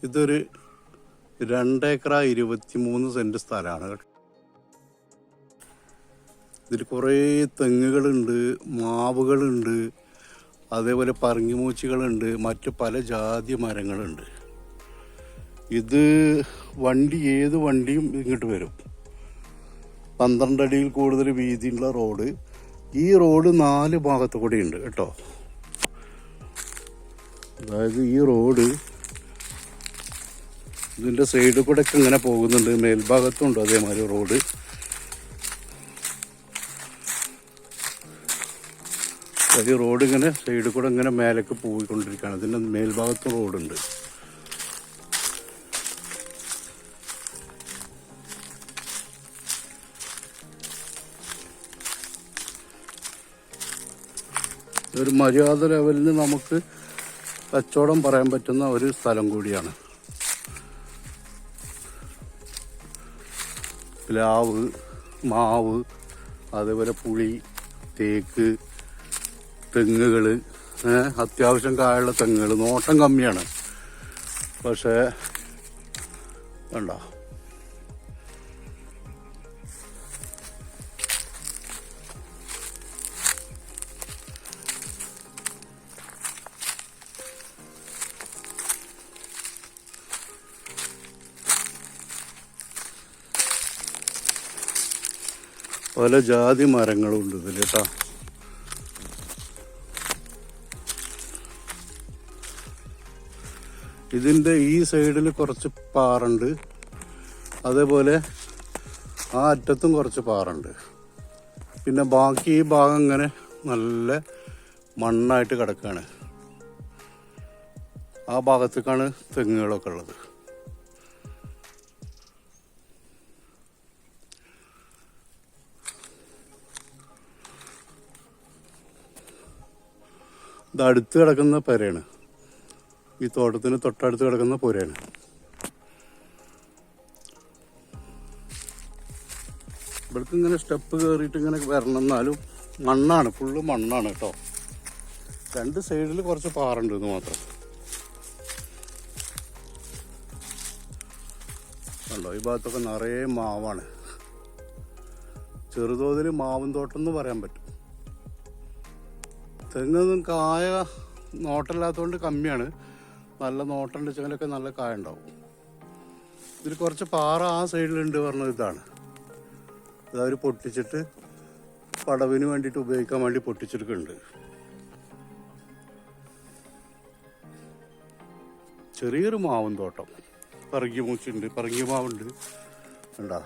ഇതൊരു 2 acre 23 saint സ്ഥലമാണ്. ഇതിൽ കുറേ തെങ്ങുകളുണ്ട്, മാവുകളുണ്ട്, അതേപോലെ പറങ്ങിമൂച്ചികളുണ്ട്, മറ്റു പല ജാതി മരങ്ങളുണ്ട്. ഇത് ഏത് വണ്ടിയും ഇങ്ങോട്ട് വരും. 12 അടിയിൽ കൂടുതൽ വീതിയുള്ള റോഡ്. ഈ റോഡ് 4 ഭാഗത്തു കൂടി ഉണ്ട് കേട്ടോ. അതായത് ഈ റോഡ് ഇതിൻ്റെ സൈഡിൽ കൂടെ ഒക്കെ ഇങ്ങനെ പോകുന്നുണ്ട്. മേൽഭാഗത്തുണ്ട് അതേമാതിരി റോഡ്. ഈ റോഡ് ഇങ്ങനെ സൈഡിൽ കൂടെ ഇങ്ങനെ മേലേക്ക് പോയിക്കൊണ്ടിരിക്കുകയാണ്. ഇതിൻ്റെ മേൽഭാഗത്ത് റോഡുണ്ട്. ഒരു മര്യാദ ലെവലിന് നമുക്ക് കച്ചവടം പറയാൻ പറ്റുന്ന ഒരു സ്ഥലം കൂടിയാണ്. പ്ലാവ്, മാവ്, അതേപോലെ പുളി, തേക്ക്, തെങ്ങുകൾ, അത്യാവശ്യം കായുള്ള തെങ്ങുകൾ. നോട്ടം കമ്മിയാണ്, പക്ഷേ വേണ്ട. പല ജാതി മരങ്ങളും ഉണ്ട് ഇതിൽ കേട്ടോ. ഇതിൻ്റെ ഈ സൈഡിൽ കുറച്ച് പാറുണ്ട്, അതേപോലെ ആ അറ്റത്തും കുറച്ച് പാറുണ്ട്. പിന്നെ ബാക്കി ഈ ഭാഗം ഇങ്ങനെ നല്ല മണ്ണായിട്ട് കിടക്കുകയാണ്. ആ ഭാഗത്തേക്കാണ് തെങ്ങുകളൊക്കെ ഉള്ളത്. ഇത് അടുത്ത് കിടക്കുന്ന പുരയാണ്. ഈ തോട്ടത്തിന് തൊട്ടടുത്ത് കിടക്കുന്ന പുരയാണ്. ഇവിടേക്ക് ഇങ്ങനെ സ്റ്റെപ്പ് കയറിയിട്ട് ഇങ്ങനെ വരണം. എന്നാലും മണ്ണാണ്, ഫുള്ള് മണ്ണാണ് കേട്ടോ. 2 സൈഡിൽ കുറച്ച് പാറുണ്ട് എന്ന് മാത്രം. കണ്ടോ, ഈ ഭാഗത്തൊക്കെ നിറയെ മാവാണ്. ചെറുതോതിൽ മാവും തോട്ടം എന്ന് പറയാൻ പറ്റും. തെങ്ങൊന്നും കായ നോട്ടമില്ലാത്തതുകൊണ്ട് കമ്മിയാണ്. നല്ല നോട്ടം വെച്ചെങ്കിലൊക്കെ നല്ല കായ ഉണ്ടാവും. ഇതിൽ കുറച്ച് പാറ ആ സൈഡിലുണ്ട് പറഞ്ഞത് ഇതാണ്. ഇതവർ പൊട്ടിച്ചിട്ട് പടവിന് വേണ്ടിയിട്ട് ഉപയോഗിക്കാൻ വേണ്ടി പൊട്ടിച്ചെടുക്കുന്നുണ്ട്. ചെറിയൊരു മാവും തോട്ടം. പറങ്കി മൂച്ചുണ്ട്, പറങ്കി മാവുണ്ട്. കണ്ടാ,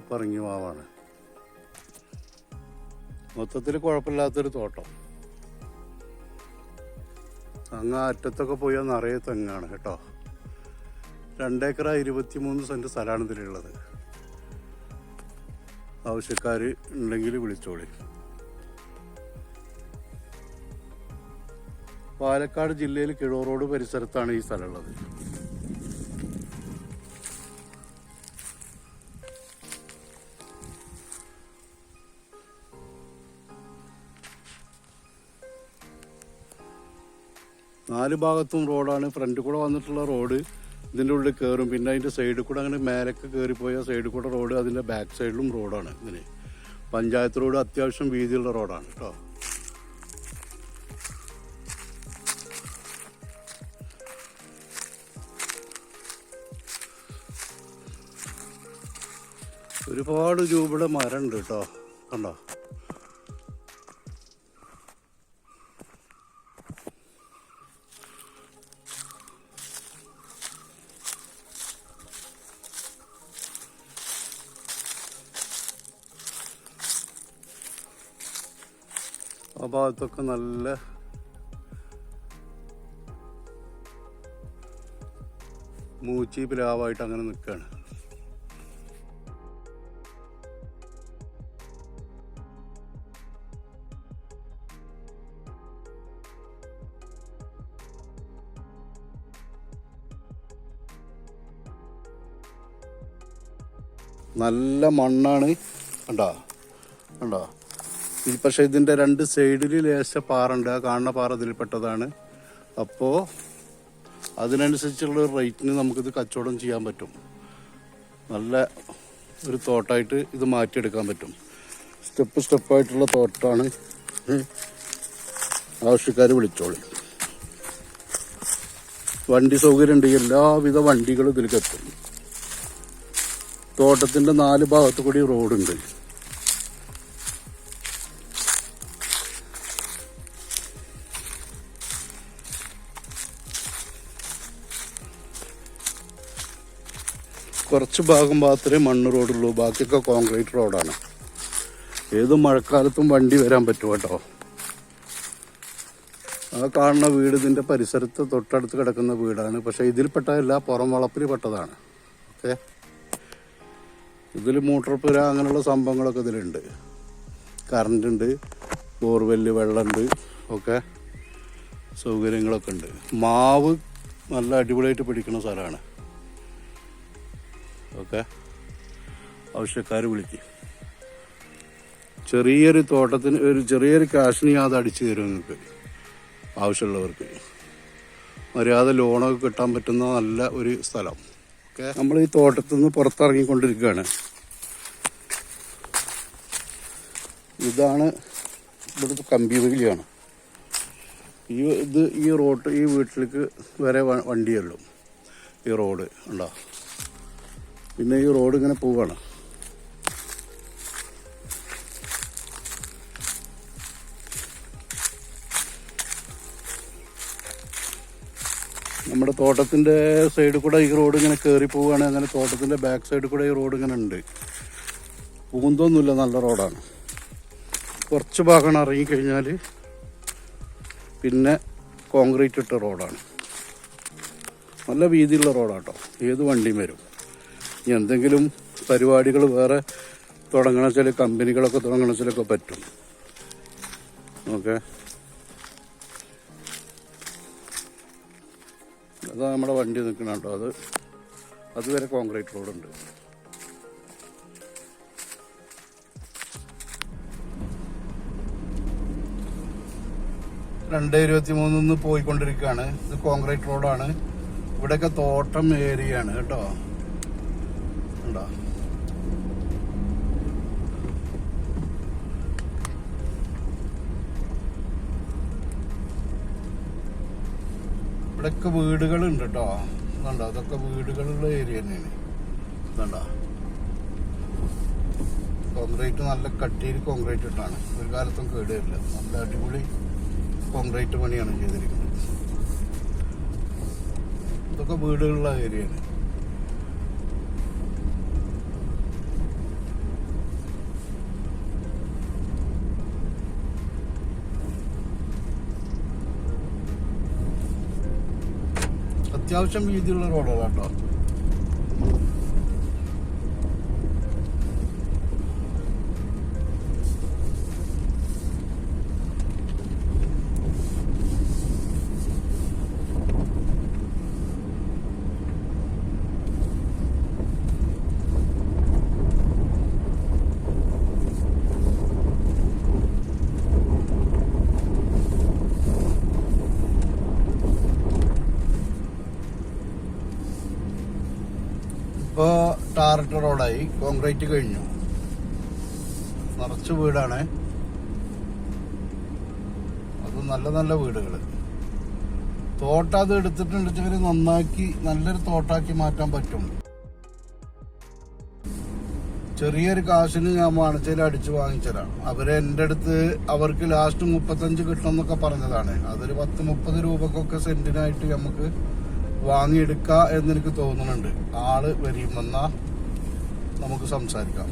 പറങ്കി മാവാണ്. മൊത്തത്തിൽ കുഴപ്പമില്ലാത്തൊരു തോട്ടം. അങ്ങ് അറ്റത്തൊക്കെ പോയാൽ നിറയെ തെങ്ങാണ് കേട്ടോ. 2 ഏക്കർ 23 സെന്റ് സ്ഥലമാണ് ഇതിലുള്ളത്. ആവശ്യക്കാർ ഉണ്ടെങ്കിൽ വിളിച്ചോളി. പാലക്കാട് ജില്ലയിൽ കിഴൂർ റോഡ് പരിസരത്താണ് ഈ സ്ഥലമുള്ളത്. നാല് ഭാഗത്തും റോഡാണ്. ഫ്രണ്ടിൽ കൂടെ വന്നിട്ടുള്ള റോഡ് ഇതിൻ്റെ ഉള്ളിൽ കയറും. പിന്നെ അതിൻ്റെ സൈഡിൽ കൂടെ അങ്ങനെ മേലേക്ക് കയറിപ്പോയാൽ സൈഡിൽ കൂടെ റോഡ്, അതിൻ്റെ ബാക്ക് സൈഡിലും റോഡാണ്. ഇങ്ങനെ പഞ്ചായത്ത് റോഡ് അത്യാവശ്യം വീതിയുള്ള റോഡാണ് കേട്ടോ. ഒരുപാട് രൂപയുടെ മരമുണ്ട് കേട്ടോ. കണ്ടോ, ആ ഭാഗത്തൊക്കെ നല്ല മൂച്ചി പ്ലാവായിട്ട് അങ്ങനെ നിൽക്കുകയാണ്. നല്ല മണ്ണാണ്. കണ്ടോ കണ്ടോ, പക്ഷേ ഇതിൻ്റെ 2 സൈഡിൽ ലേശ പാറുണ്ട്. ആ കാണുന്ന പാറ ഇതിൽപ്പെട്ടതാണ്. അപ്പോൾ അതിനനുസരിച്ചുള്ള ഒരു റേറ്റിന് നമുക്കിത് കച്ചവടം ചെയ്യാൻ പറ്റും. നല്ല ഒരു തോട്ടായിട്ട് ഇത് മാറ്റിയെടുക്കാൻ പറ്റും. സ്റ്റെപ്പായിട്ടുള്ള തോട്ടാണ്. ആവശ്യക്കാർ വിളിച്ചോളി. വണ്ടി സൗകര്യം ഉണ്ട്. എല്ലാവിധ വണ്ടികളും ഇതിലേക്ക് എത്തും. തോട്ടത്തിൻ്റെ 4 ഭാഗത്തു കൂടി റോഡുണ്ട്. കുറച്ച് ഭാഗം മാത്രമേ മണ്ണ് റോഡുള്ളൂ. ബാക്കിയൊക്കെ കോൺക്രീറ്റ് റോഡാണ്. ഏത് മഴക്കാലത്തും വണ്ടി വരാൻ പറ്റും കേട്ടോ. ആ കാണുന്ന വീട് ഇതിൻ്റെ പരിസരത്ത് തൊട്ടടുത്ത് കിടക്കുന്ന വീടാണ്. പക്ഷേ ഇതിൽപ്പെട്ടതല്ല, പുറം വളപ്പിൽ പെട്ടതാണ്. ഓക്കെ, ഇതിൽ മോട്ടോർ പുര അങ്ങനെയുള്ള സംഭവങ്ങളൊക്കെ ഇതിലുണ്ട്. കറണ്ട് ഉണ്ട്, ബോർവെല്ല്, വെള്ളമുണ്ട്, ഒക്കെ സൗകര്യങ്ങളൊക്കെ ഉണ്ട്. മാവ് നല്ല അടിപൊളിയായിട്ട് പിടിക്കുന്ന സ്ഥലമാണ്. ഓക്കെ, ആവശ്യക്കാർ വിളിക്കും. ചെറിയൊരു തോട്ടത്തിന് ചെറിയൊരു കാശിന് അത് അടിച്ചു തരും നിങ്ങൾക്ക്. ആവശ്യമുള്ളവർക്ക് മര്യാദ ലോണൊക്കെ കിട്ടാൻ പറ്റുന്ന നല്ല ഒരു സ്ഥലം. ഓക്കെ, നമ്മൾ ഈ തോട്ടത്തിൽ നിന്ന് പുറത്തിറങ്ങിക്കൊണ്ടിരിക്കുകയാണ്. ഇതാണ് ഇവിടുത്തെ കമ്പിവേലിയാണ്. ഈ റോഡ് ഈ വീട്ടിലേക്ക് വരെ വണ്ടിയുള്ളൂ. ഈ റോഡ് ഉണ്ടോ? പിന്നെ ഈ റോഡ് ഇങ്ങനെ പോവുകയാണ്. നമ്മുടെ തോട്ടത്തിൻ്റെ സൈഡിൽ കൂടെ ഈ റോഡ് ഇങ്ങനെ കയറി പോവുകയാണ്. അങ്ങനെ തോട്ടത്തിൻ്റെ ബാക്ക് സൈഡിൽ കൂടെ ഈ റോഡ് ഇങ്ങനെ ഉണ്ട്. പൂന്തൊന്നുമില്ല, നല്ല റോഡാണ്. കുറച്ച് ഭാഗമാണ് ഇറങ്ങിക്കഴിഞ്ഞാൽ പിന്നെ കോൺക്രീറ്റ് ഇട്ട റോഡാണ്. നല്ല വീതിയുള്ള റോഡാട്ടോ. ഏത് വണ്ടിയും വരും. ഇനി എന്തെങ്കിലും പരിപാടികൾ വേറെ തുടങ്ങണ ചില കമ്പനികളൊക്കെ തുടങ്ങണ ചിലൊക്കെ പറ്റും. ഓക്കെ, അതാ നമ്മുടെ വണ്ടി നിൽക്കണം കേട്ടോ. അതുവരെ കോൺക്രീറ്റ് റോഡുണ്ട്. രണ്ട് 23 പോയിക്കൊണ്ടിരിക്കുകയാണ്. ഇത് കോൺക്രീറ്റ് റോഡാണ്. ഇവിടെയൊക്കെ തോട്ടം ഏരിയയാണ് കേട്ടോ. ഉണ്ടോ? ഇവിടെയൊക്കെ വീടുകളുണ്ട് കേട്ടോ. ഇതുണ്ടോ? അതൊക്കെ വീടുകളുള്ള ഏരിയ തന്നെയാണ്. ഇതുണ്ടോ? കോൺക്രീറ്റ് നല്ല കട്ടിയിൽ കോൺക്രീറ്റ് ഇട്ടാണ്. ഒരു കാലത്തും കേടുവരില്ല. നല്ല അടിപൊളി കോൺക്രീറ്റ് പണിയാണ് ചെയ്തിരിക്കുന്നത്. ഇതൊക്കെ വീടുകളുള്ള ഏരിയയാണ്. അത്യാവശ്യം വീതിയുള്ള റോഡാണ് കേട്ടോ. ഇപ്പോൾ ടാറിട്ട റോഡായി, കോൺക്രീറ്റ് കഴിഞ്ഞു. നിറച്ച് വീടാണ്. അത് നല്ല നല്ല വീടുകൾ. തോട്ടം അത് എടുത്തിട്ടുണ്ടെങ്കിൽ നന്നാക്കി നല്ലൊരു തോട്ടാക്കി മാറ്റാൻ പറ്റും. ചെറിയൊരു കാശിന് ഞാൻ വാണിച്ചതിൽ അടിച്ചു വാങ്ങിച്ചതാണ്. അവര് എൻ്റെ അടുത്ത് അവർക്ക് ലാസ്റ്റ് 35 കിട്ടണം എന്നൊക്കെ പറഞ്ഞതാണ്. അതൊരു 10-30 രൂപക്കൊക്കെ സെന്റിനായിട്ട് നമുക്ക് വാങ്ങിയെടുക്കുക എന്നെനിക്ക് തോന്നുന്നുണ്ട്. ആള് വരുമെന്നാ നമുക്ക് സംസാരിക്കാം.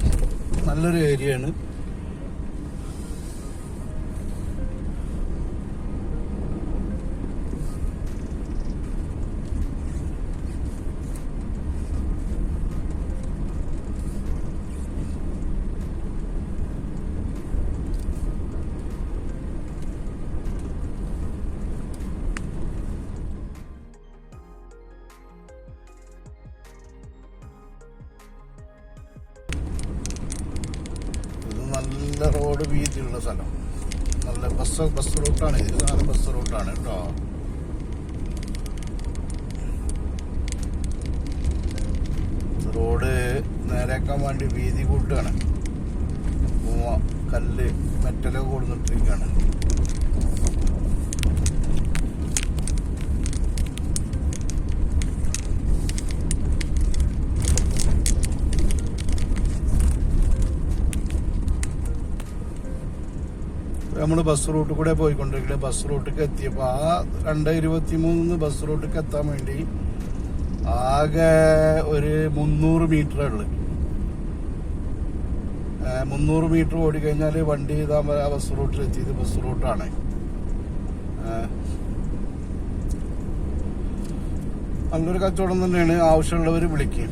നല്ലൊരു ഏരിയയാണ്. നല്ല റോഡ് വീതിയുള്ള സ്ഥലം. നല്ല ബസ് റൂട്ടാണ്. ഇത് സാധനം ബസ് റൂട്ടാണ് കേട്ടോ. കയക്കാൻ വേണ്ടി വീതി കൂട്ടുകയാണ്. കല്ല് മെറ്റലൊക്കെ കൊടുത്തിട്ടിരിക്കുകയാണ്. നമ്മൾ ബസ് റൂട്ട് കൂടെ പോയിക്കൊണ്ടിരിക്കുന്നത്. ബസ് റൂട്ടിലേക്ക് എത്തിയപ്പോൾ ആ 2:23 ബസ് റൂട്ടിലേക്ക് എത്താൻ വേണ്ടി ആകെ ഒരു 300 മീറ്റർ ഉള്ളു. 300 മീറ്റർ ഓടിക്കഴിഞ്ഞാൽ വണ്ടി ബസ് റൂട്ടിൽ എത്തിയത്. ബസ് റൂട്ടാണ്. നല്ലൊരു കച്ചവടം തന്നെയാണ്. ആവശ്യമുള്ളവർ വിളിക്കും.